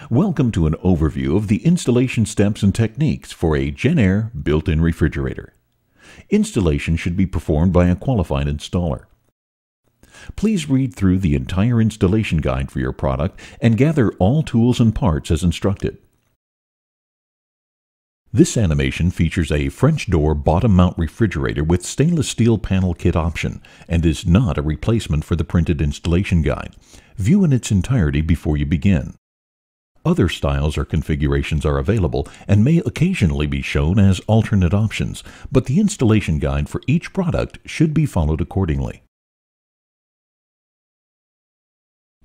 Welcome to an overview of the installation steps and techniques for a Jenn-Air built-in refrigerator. Installation should be performed by a qualified installer. Please read through the entire installation guide for your product and gather all tools and parts as instructed. This animation features a French door bottom mount refrigerator with stainless steel panel kit option and is not a replacement for the printed installation guide. View in its entirety before you begin. Other styles or configurations are available and may occasionally be shown as alternate options, but the installation guide for each product should be followed accordingly.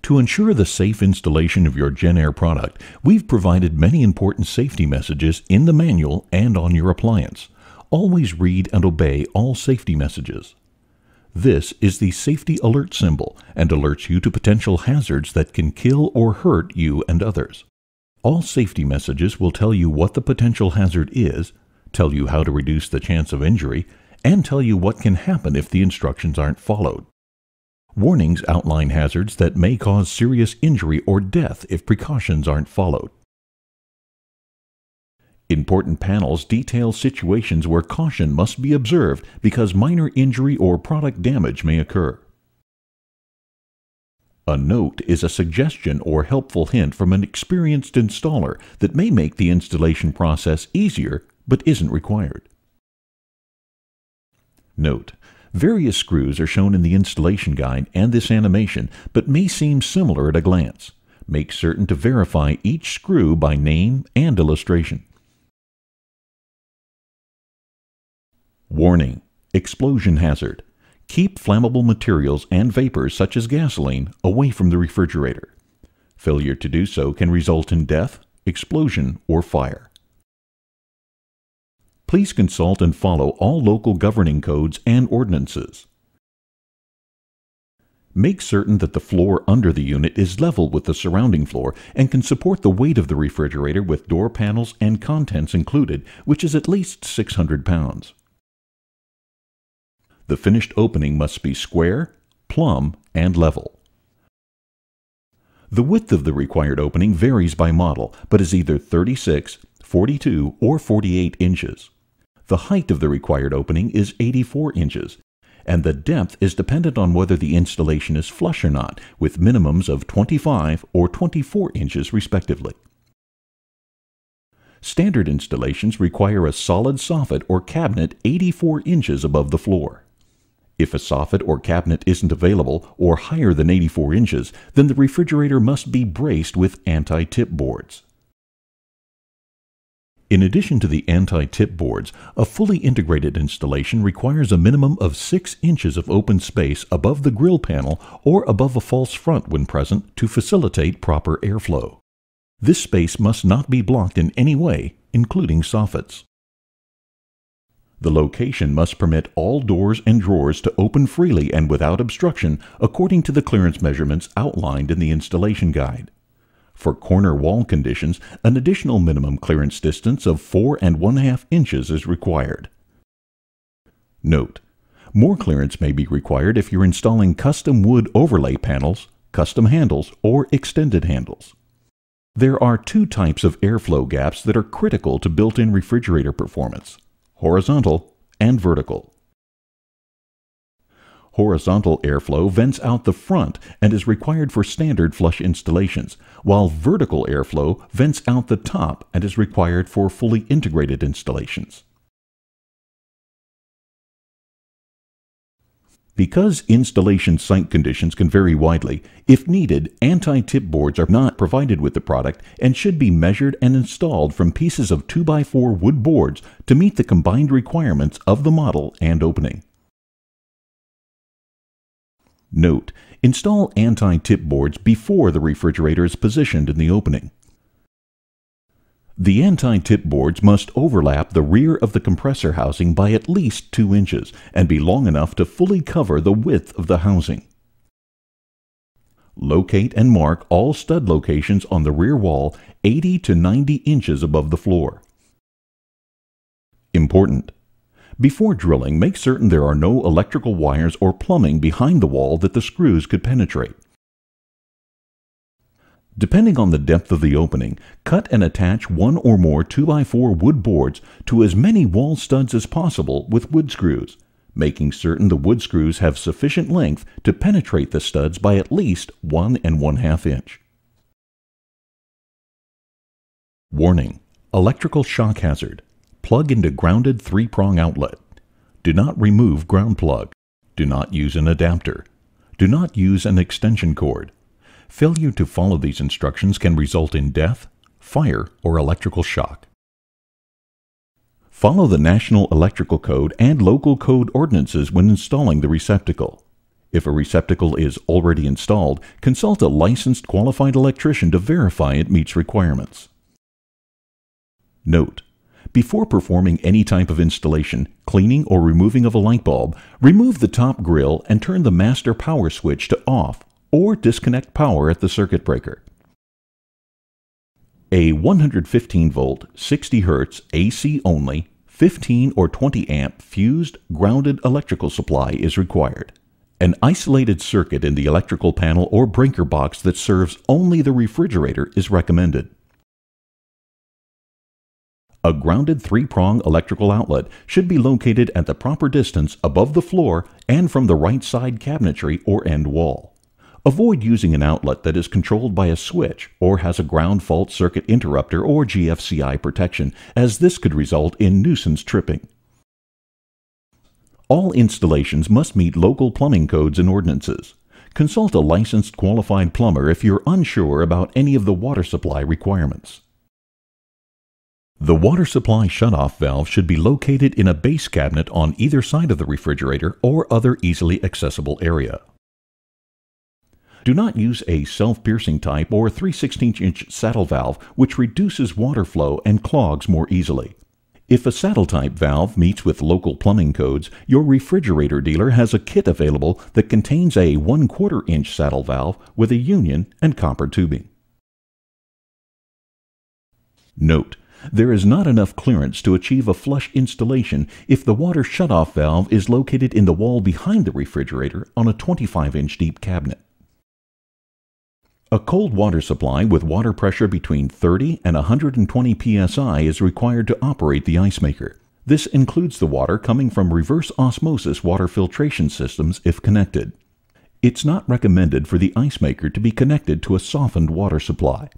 To ensure the safe installation of your Jenn-Air product, we've provided many important safety messages in the manual and on your appliance. Always read and obey all safety messages. This is the safety alert symbol and alerts you to potential hazards that can kill or hurt you and others. All safety messages will tell you what the potential hazard is, tell you how to reduce the chance of injury, and tell you what can happen if the instructions aren't followed. Warnings outline hazards that may cause serious injury or death if precautions aren't followed. Important panels detail situations where caution must be observed because minor injury or product damage may occur. A note is a suggestion or helpful hint from an experienced installer that may make the installation process easier but isn't required. Note: various screws are shown in the installation guide and this animation, but may seem similar at a glance. Make certain to verify each screw by name and illustration. Warning: explosion hazard. Keep flammable materials and vapors such as gasoline away from the refrigerator. Failure to do so can result in death, explosion, or fire. Please consult and follow all local governing codes and ordinances. Make certain that the floor under the unit is level with the surrounding floor and can support the weight of the refrigerator with door panels and contents included, which is at least 600 pounds. The finished opening must be square, plumb, and level. The width of the required opening varies by model, but is either 36, 42, or 48 inches. The height of the required opening is 84 inches, and the depth is dependent on whether the installation is flush or not, with minimums of 25 or 24 inches respectively. Standard installations require a solid soffit or cabinet 84 inches above the floor. If a soffit or cabinet isn't available or higher than 84 inches, then the refrigerator must be braced with anti-tip boards. In addition to the anti-tip boards, a fully integrated installation requires a minimum of 6 inches of open space above the grill panel or above a false front when present to facilitate proper airflow. This space must not be blocked in any way, including soffits. The location must permit all doors and drawers to open freely and without obstruction according to the clearance measurements outlined in the installation guide. For corner wall conditions, an additional minimum clearance distance of 4 1/2 inches is required. Note: more clearance may be required if you're installing custom wood overlay panels, custom handles, or extended handles. There are two types of airflow gaps that are critical to built-in refrigerator performance: horizontal and vertical. Horizontal airflow vents out the front and is required for standard flush installations, while vertical airflow vents out the top and is required for fully integrated installations. Because installation site conditions can vary widely, if needed, anti-tip boards are not provided with the product and should be measured and installed from pieces of 2x4 wood boards to meet the combined requirements of the model and opening. Note: install anti-tip boards before the refrigerator is positioned in the opening. The anti-tip boards must overlap the rear of the compressor housing by at least 2 inches and be long enough to fully cover the width of the housing. Locate and mark all stud locations on the rear wall 80 to 90 inches above the floor. Important: before drilling, make certain there are no electrical wires or plumbing behind the wall that the screws could penetrate. Depending on the depth of the opening, cut and attach one or more 2x4 wood boards to as many wall studs as possible with wood screws, making certain the wood screws have sufficient length to penetrate the studs by at least 1 1/2 inch. Warning: electrical shock hazard. Plug into grounded 3-prong outlet. Do not remove ground plug. Do not use an adapter. Do not use an extension cord. Failure to follow these instructions can result in death, fire, or electrical shock. Follow the National Electrical Code and local code ordinances when installing the receptacle. If a receptacle is already installed, consult a licensed qualified electrician to verify it meets requirements. Note: before performing any type of installation, cleaning, or removing of a light bulb, remove the top grill and turn the master power switch to off or disconnect power at the circuit breaker. A 115 volt, 60 Hz AC only, 15 or 20 amp fused grounded electrical supply is required. An isolated circuit in the electrical panel or breaker box that serves only the refrigerator is recommended. A grounded 3-prong electrical outlet should be located at the proper distance above the floor and from the right side cabinetry or end wall. Avoid using an outlet that is controlled by a switch or has a ground fault circuit interrupter or GFCI protection, as this could result in nuisance tripping. All installations must meet local plumbing codes and ordinances. Consult a licensed qualified plumber if you're unsure about any of the water supply requirements. The water supply shutoff valve should be located in a base cabinet on either side of the refrigerator or other easily accessible area. Do not use a self-piercing type or 3/16" saddle valve, which reduces water flow and clogs more easily. If a saddle type valve meets with local plumbing codes, your refrigerator dealer has a kit available that contains a 1/4 inch saddle valve with a union and copper tubing. Note: there is not enough clearance to achieve a flush installation if the water shutoff valve is located in the wall behind the refrigerator on a 25-inch deep cabinet. A cold water supply with water pressure between 30 and 120 psi is required to operate the ice maker. This includes the water coming from reverse osmosis water filtration systems if connected. It's not recommended for the ice maker to be connected to a softened water supply.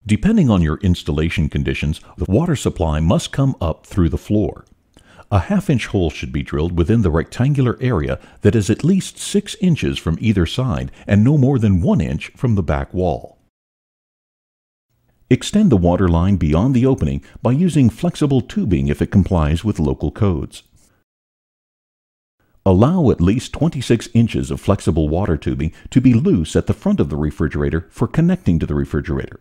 Depending on your installation conditions, the water supply must come up through the floor. A 1/2 inch hole should be drilled within the rectangular area that is at least 6 inches from either side and no more than 1 inch from the back wall. Extend the water line beyond the opening by using flexible tubing if it complies with local codes. Allow at least 26 inches of flexible water tubing to be loose at the front of the refrigerator for connecting to the refrigerator.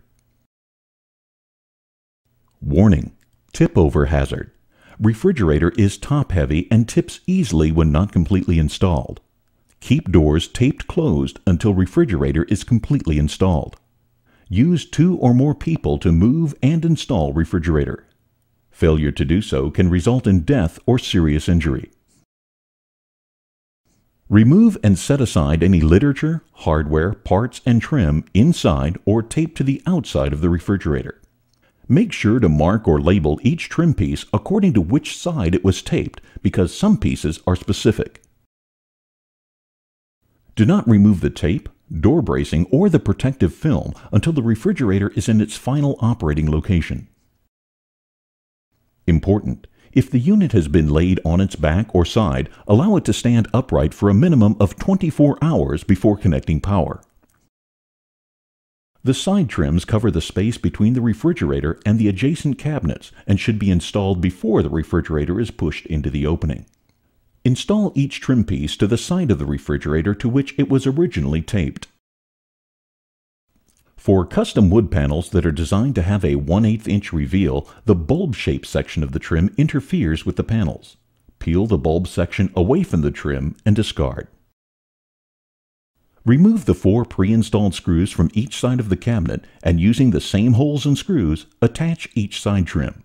Warning: tip-over hazard. Refrigerator is top-heavy and tips easily when not completely installed. Keep doors taped closed until refrigerator is completely installed. Use 2 or more people to move and install refrigerator. Failure to do so can result in death or serious injury. Remove and set aside any literature, hardware, parts, and trim inside or taped to the outside of the refrigerator. Make sure to mark or label each trim piece according to which side it was taped, because some pieces are specific. Do not remove the tape, door bracing, or the protective film until the refrigerator is in its final operating location. Important: if the unit has been laid on its back or side, allow it to stand upright for a minimum of 24 hours before connecting power. The side trims cover the space between the refrigerator and the adjacent cabinets and should be installed before the refrigerator is pushed into the opening. Install each trim piece to the side of the refrigerator to which it was originally taped. For custom wood panels that are designed to have a 1/8 inch reveal, the bulb-shaped section of the trim interferes with the panels. Peel the bulb section away from the trim and discard. Remove the 4 pre-installed screws from each side of the cabinet and, using the same holes and screws, attach each side trim.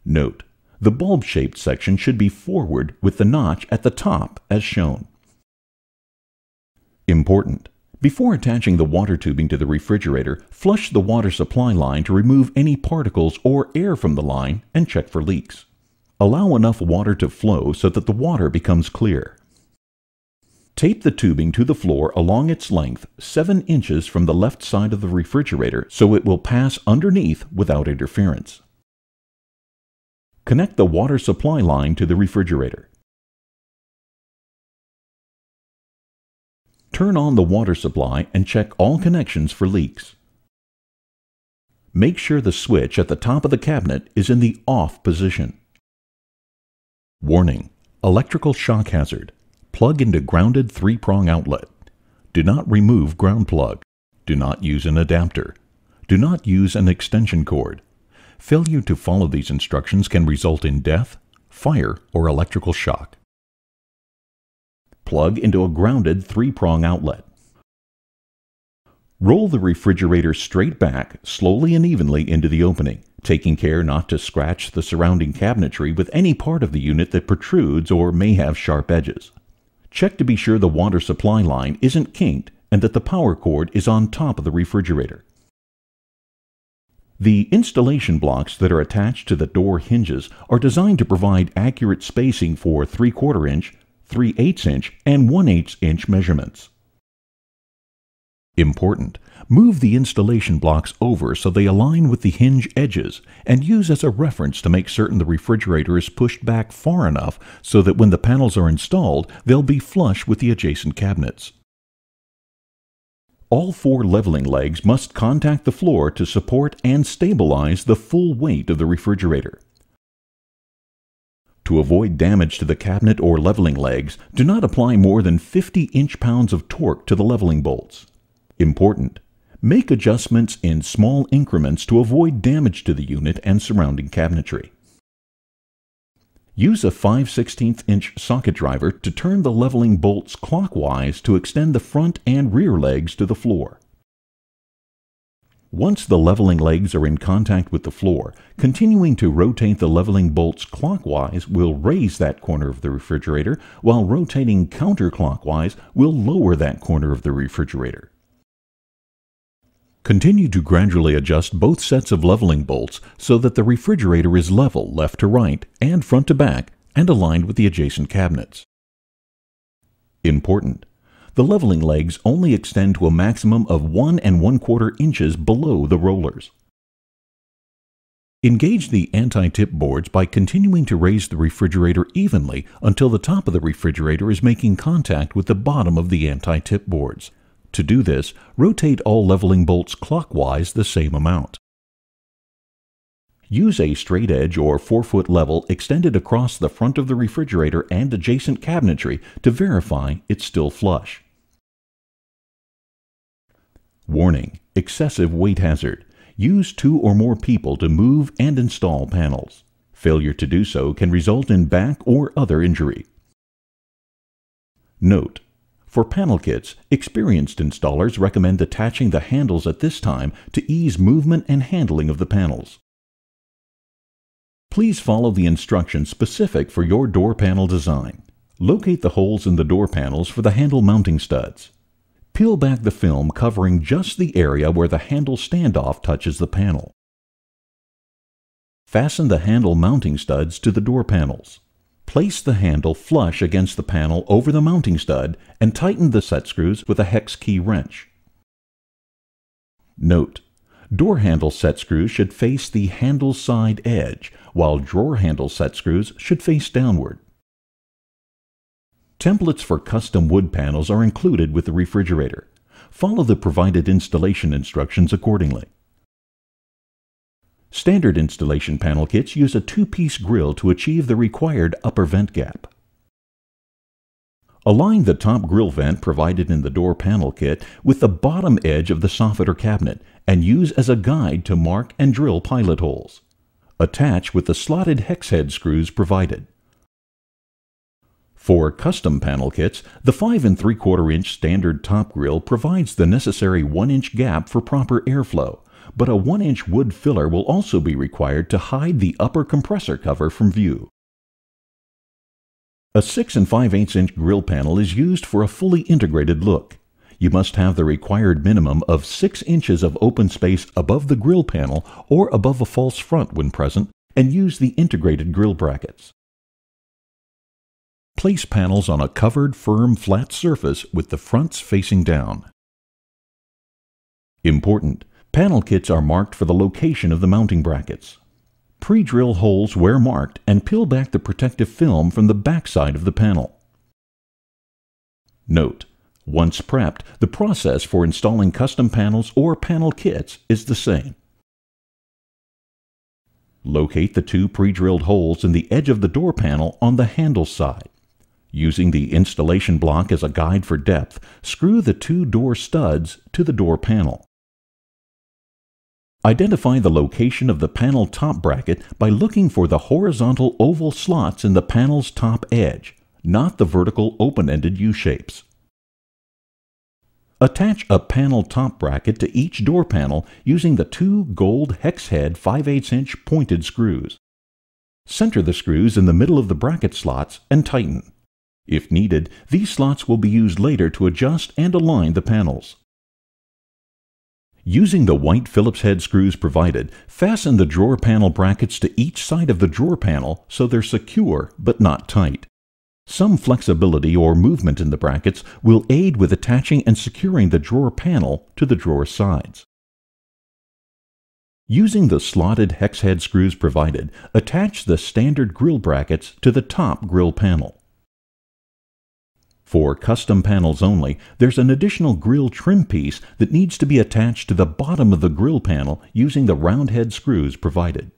Note: the bulb-shaped section should be forward with the notch at the top as shown. Important. Before attaching the water tubing to the refrigerator, flush the water supply line to remove any particles or air from the line and check for leaks. Allow enough water to flow so that the water becomes clear. Tape the tubing to the floor along its length 7 inches from the left side of the refrigerator so it will pass underneath without interference. Connect the water supply line to the refrigerator. Turn on the water supply and check all connections for leaks. Make sure the switch at the top of the cabinet is in the off position. Warning: electrical shock hazard. Plug into grounded 3-prong outlet. Do not remove ground plug. Do not use an adapter. Do not use an extension cord. Failure to follow these instructions can result in death, fire, or electrical shock. Plug into a grounded 3-prong outlet. Roll the refrigerator straight back, slowly and evenly into the opening, taking care not to scratch the surrounding cabinetry with any part of the unit that protrudes or may have sharp edges. Check to be sure the water supply line isn't kinked and that the power cord is on top of the refrigerator. The installation blocks that are attached to the door hinges are designed to provide accurate spacing for 3/4 inch, 3/8 inch, and 1/8 inch measurements. Important: move the installation blocks over so they align with the hinge edges and use as a reference to make certain the refrigerator is pushed back far enough so that when the panels are installed, they'll be flush with the adjacent cabinets. All 4 leveling legs must contact the floor to support and stabilize the full weight of the refrigerator. To avoid damage to the cabinet or leveling legs, do not apply more than 50 inch-pounds of torque to the leveling bolts. Important: make adjustments in small increments to avoid damage to the unit and surrounding cabinetry. Use a 5/16 inch socket driver to turn the leveling bolts clockwise to extend the front and rear legs to the floor. Once the leveling legs are in contact with the floor, continuing to rotate the leveling bolts clockwise will raise that corner of the refrigerator, while rotating counterclockwise will lower that corner of the refrigerator. Continue to gradually adjust both sets of leveling bolts so that the refrigerator is level left to right and front to back and aligned with the adjacent cabinets. Important: the leveling legs only extend to a maximum of 1 1/4 inches below the rollers. Engage the anti-tip boards by continuing to raise the refrigerator evenly until the top of the refrigerator is making contact with the bottom of the anti-tip boards. To do this, rotate all leveling bolts clockwise the same amount. Use a straight edge or 4-foot level extended across the front of the refrigerator and adjacent cabinetry to verify it's still flush. Warning: excessive weight hazard. Use 2 or more people to move and install panels. Failure to do so can result in back or other injury. Note: for panel kits, experienced installers recommend attaching the handles at this time to ease movement and handling of the panels. Please follow the instructions specific for your door panel design. Locate the holes in the door panels for the handle mounting studs. Peel back the film covering just the area where the handle standoff touches the panel. Fasten the handle mounting studs to the door panels. Place the handle flush against the panel over the mounting stud and tighten the set screws with a hex key wrench. Note: door handle set screws should face the handle side edge, while drawer handle set screws should face downward. Templates for custom wood panels are included with the refrigerator. Follow the provided installation instructions accordingly. Standard installation panel kits use a 2-piece grill to achieve the required upper vent gap. Align the top grill vent provided in the door panel kit with the bottom edge of the soffit or cabinet and use as a guide to mark and drill pilot holes. Attach with the slotted hex head screws provided. For custom panel kits, the 5 3/4 inch standard top grill provides the necessary 1-inch gap for proper airflow, but a 1-inch wood filler will also be required to hide the upper compressor cover from view. A 6 5/8 inch grill panel is used for a fully integrated look. You must have the required minimum of 6 inches of open space above the grill panel or above a false front when present, and use the integrated grill brackets. Place panels on a covered, firm, flat surface with the fronts facing down. Important: panel kits are marked for the location of the mounting brackets. Pre-drill holes where marked and peel back the protective film from the backside of the panel. Note: once prepped, the process for installing custom panels or panel kits is the same. Locate the 2 pre-drilled holes in the edge of the door panel on the handle side. Using the installation block as a guide for depth, screw the 2 door studs to the door panel. Identify the location of the panel top bracket by looking for the horizontal oval slots in the panel's top edge, not the vertical open-ended U-shapes. Attach a panel top bracket to each door panel using the 2 gold hex head 5/8" pointed screws. Center the screws in the middle of the bracket slots and tighten. If needed, these slots will be used later to adjust and align the panels. Using the white Phillips head screws provided, fasten the drawer panel brackets to each side of the drawer panel so they're secure but not tight. Some flexibility or movement in the brackets will aid with attaching and securing the drawer panel to the drawer sides. Using the slotted hex head screws provided, attach the standard grill brackets to the top grill panel. For custom panels only, there's an additional grill trim piece that needs to be attached to the bottom of the grill panel using the round head screws provided.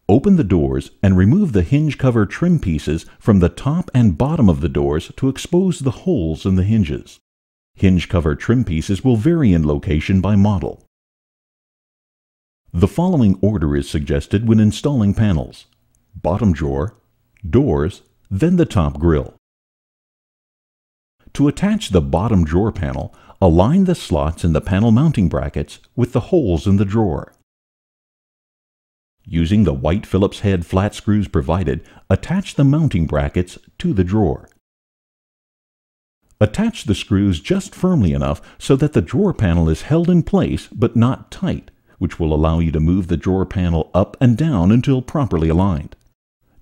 Open the doors and remove the hinge cover trim pieces from the top and bottom of the doors to expose the holes in the hinges. Hinge cover trim pieces will vary in location by model. The following order is suggested when installing panels: bottom drawer, doors, then the top grill. To attach the bottom drawer panel, align the slots in the panel mounting brackets with the holes in the drawer. Using the white Phillips head flat screws provided, attach the mounting brackets to the drawer. Attach the screws just firmly enough so that the drawer panel is held in place but not tight, which will allow you to move the drawer panel up and down until properly aligned.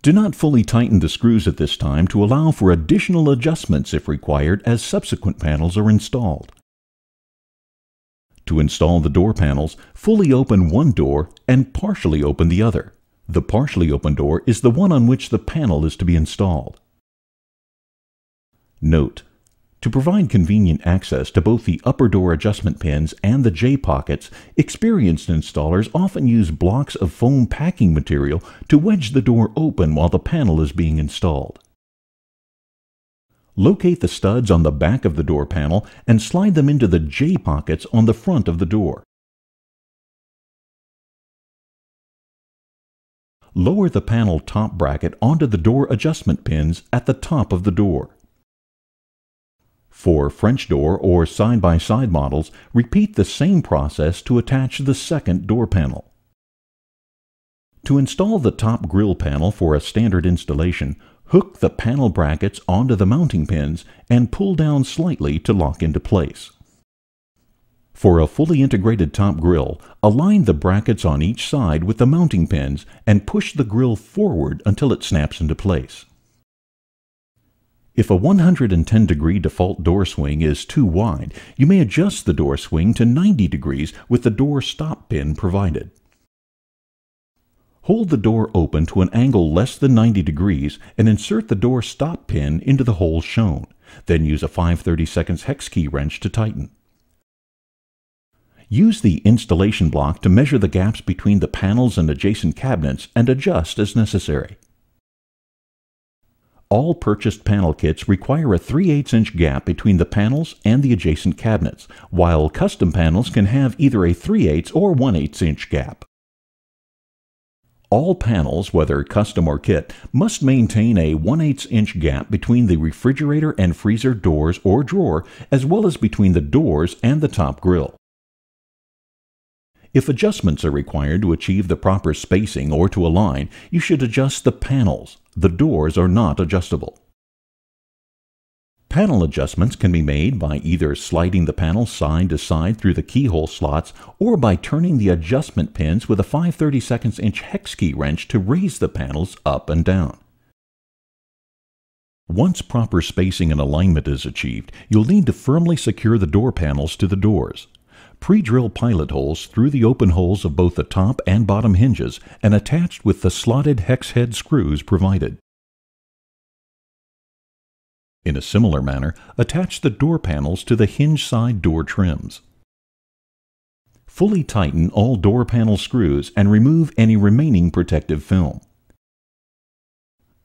Do not fully tighten the screws at this time to allow for additional adjustments if required as subsequent panels are installed. To install the door panels, fully open one door and partially open the other. The partially open door is the one on which the panel is to be installed. Note: to provide convenient access to both the upper door adjustment pins and the J-pockets, experienced installers often use blocks of foam packing material to wedge the door open while the panel is being installed. Locate the studs on the back of the door panel and slide them into the J-pockets on the front of the door. Lower the panel top bracket onto the door adjustment pins at the top of the door. For French door or side-by-side models, repeat the same process to attach the second door panel. To install the top grill panel for a standard installation, hook the panel brackets onto the mounting pins and pull down slightly to lock into place. For a fully integrated top grill, align the brackets on each side with the mounting pins and push the grill forward until it snaps into place. If a 110-degree default door swing is too wide, you may adjust the door swing to 90 degrees with the door stop pin provided. Hold the door open to an angle less than 90 degrees and insert the door stop pin into the hole shown. Then use a 5/32 hex key wrench to tighten. Use the installation block to measure the gaps between the panels and adjacent cabinets and adjust as necessary. All purchased panel kits require a 3/8" gap between the panels and the adjacent cabinets, while custom panels can have either a 3/8 or 1/8" gap. All panels, whether custom or kit, must maintain a 1/8" gap between the refrigerator and freezer doors or drawer, as well as between the doors and the top grill. If adjustments are required to achieve the proper spacing or to align, you should adjust the panels. The doors are not adjustable. Panel adjustments can be made by either sliding the panel side to side through the keyhole slots or by turning the adjustment pins with a 5/32 inch hex key wrench to raise the panels up and down. Once proper spacing and alignment is achieved, you'll need to firmly secure the door panels to the doors. Pre-drill pilot holes through the open holes of both the top and bottom hinges and attached with the slotted hex head screws provided. In a similar manner, attach the door panels to the hinge side door trims. Fully tighten all door panel screws and remove any remaining protective film.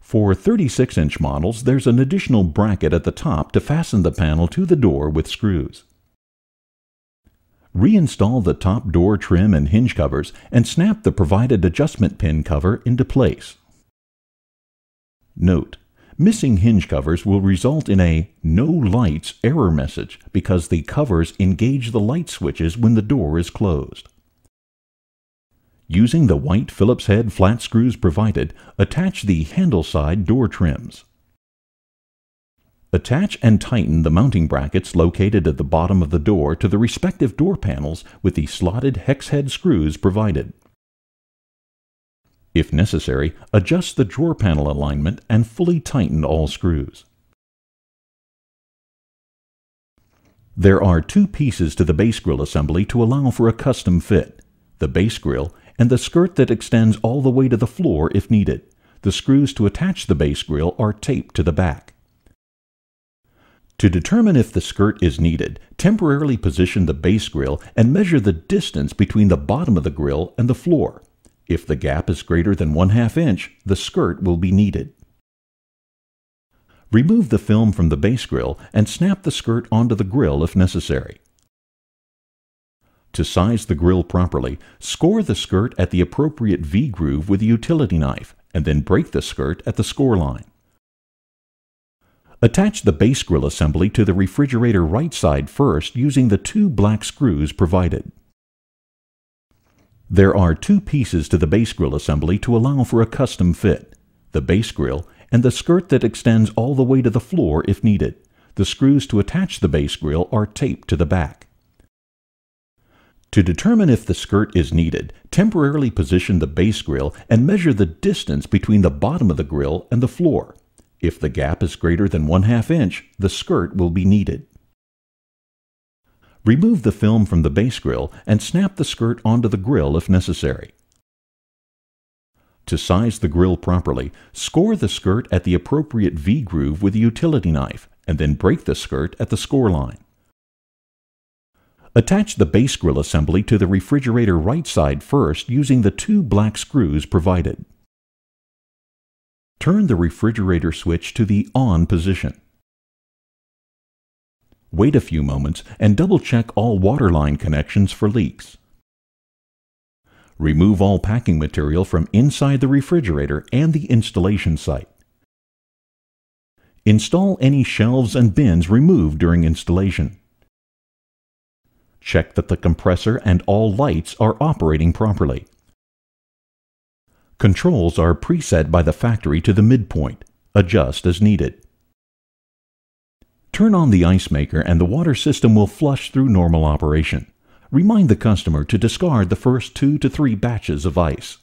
For 36-inch models, there's an additional bracket at the top to fasten the panel to the door with screws. Reinstall the top door trim and hinge covers and snap the provided adjustment pin cover into place. Note: missing hinge covers will result in a "no lights" error message because the covers engage the light switches when the door is closed. Using the white Phillips head flat screws provided, attach the handle side door trims. Attach and tighten the mounting brackets located at the bottom of the door to the respective door panels with the slotted hex head screws provided. If necessary, adjust the drawer panel alignment and fully tighten all screws. There are two pieces to the base grill assembly to allow for a custom fit: the base grill and the skirt that extends all the way to the floor if needed. The screws to attach the base grill are taped to the back. To determine if the skirt is needed, temporarily position the base grill and measure the distance between the bottom of the grill and the floor. If the gap is greater than 1/2 inch, the skirt will be needed. Remove the film from the base grill and snap the skirt onto the grill if necessary. To size the grill properly, score the skirt at the appropriate V-groove with a utility knife, and then break the skirt at the score line. Attach the base grill assembly to the refrigerator right side first using the two black screws provided. There are two pieces to the base grill assembly to allow for a custom fit: the base grill and the skirt that extends all the way to the floor if needed. The screws to attach the base grill are taped to the back. To determine if the skirt is needed, temporarily position the base grill and measure the distance between the bottom of the grill and the floor. If the gap is greater than 1/2 inch, the skirt will be needed. Remove the film from the base grill and snap the skirt onto the grill if necessary. To size the grill properly, score the skirt at the appropriate V-groove with a utility knife, and then break the skirt at the score line. Attach the base grill assembly to the refrigerator right side first using the two black screws provided. Turn the refrigerator switch to the on position. Wait a few moments and double-check all waterline connections for leaks. Remove all packing material from inside the refrigerator and the installation site. Install any shelves and bins removed during installation. Check that the compressor and all lights are operating properly. Controls are preset by the factory to the midpoint. Adjust as needed. Turn on the ice maker and the water system will flush through normal operation. Remind the customer to discard the first 2 to 3 batches of ice.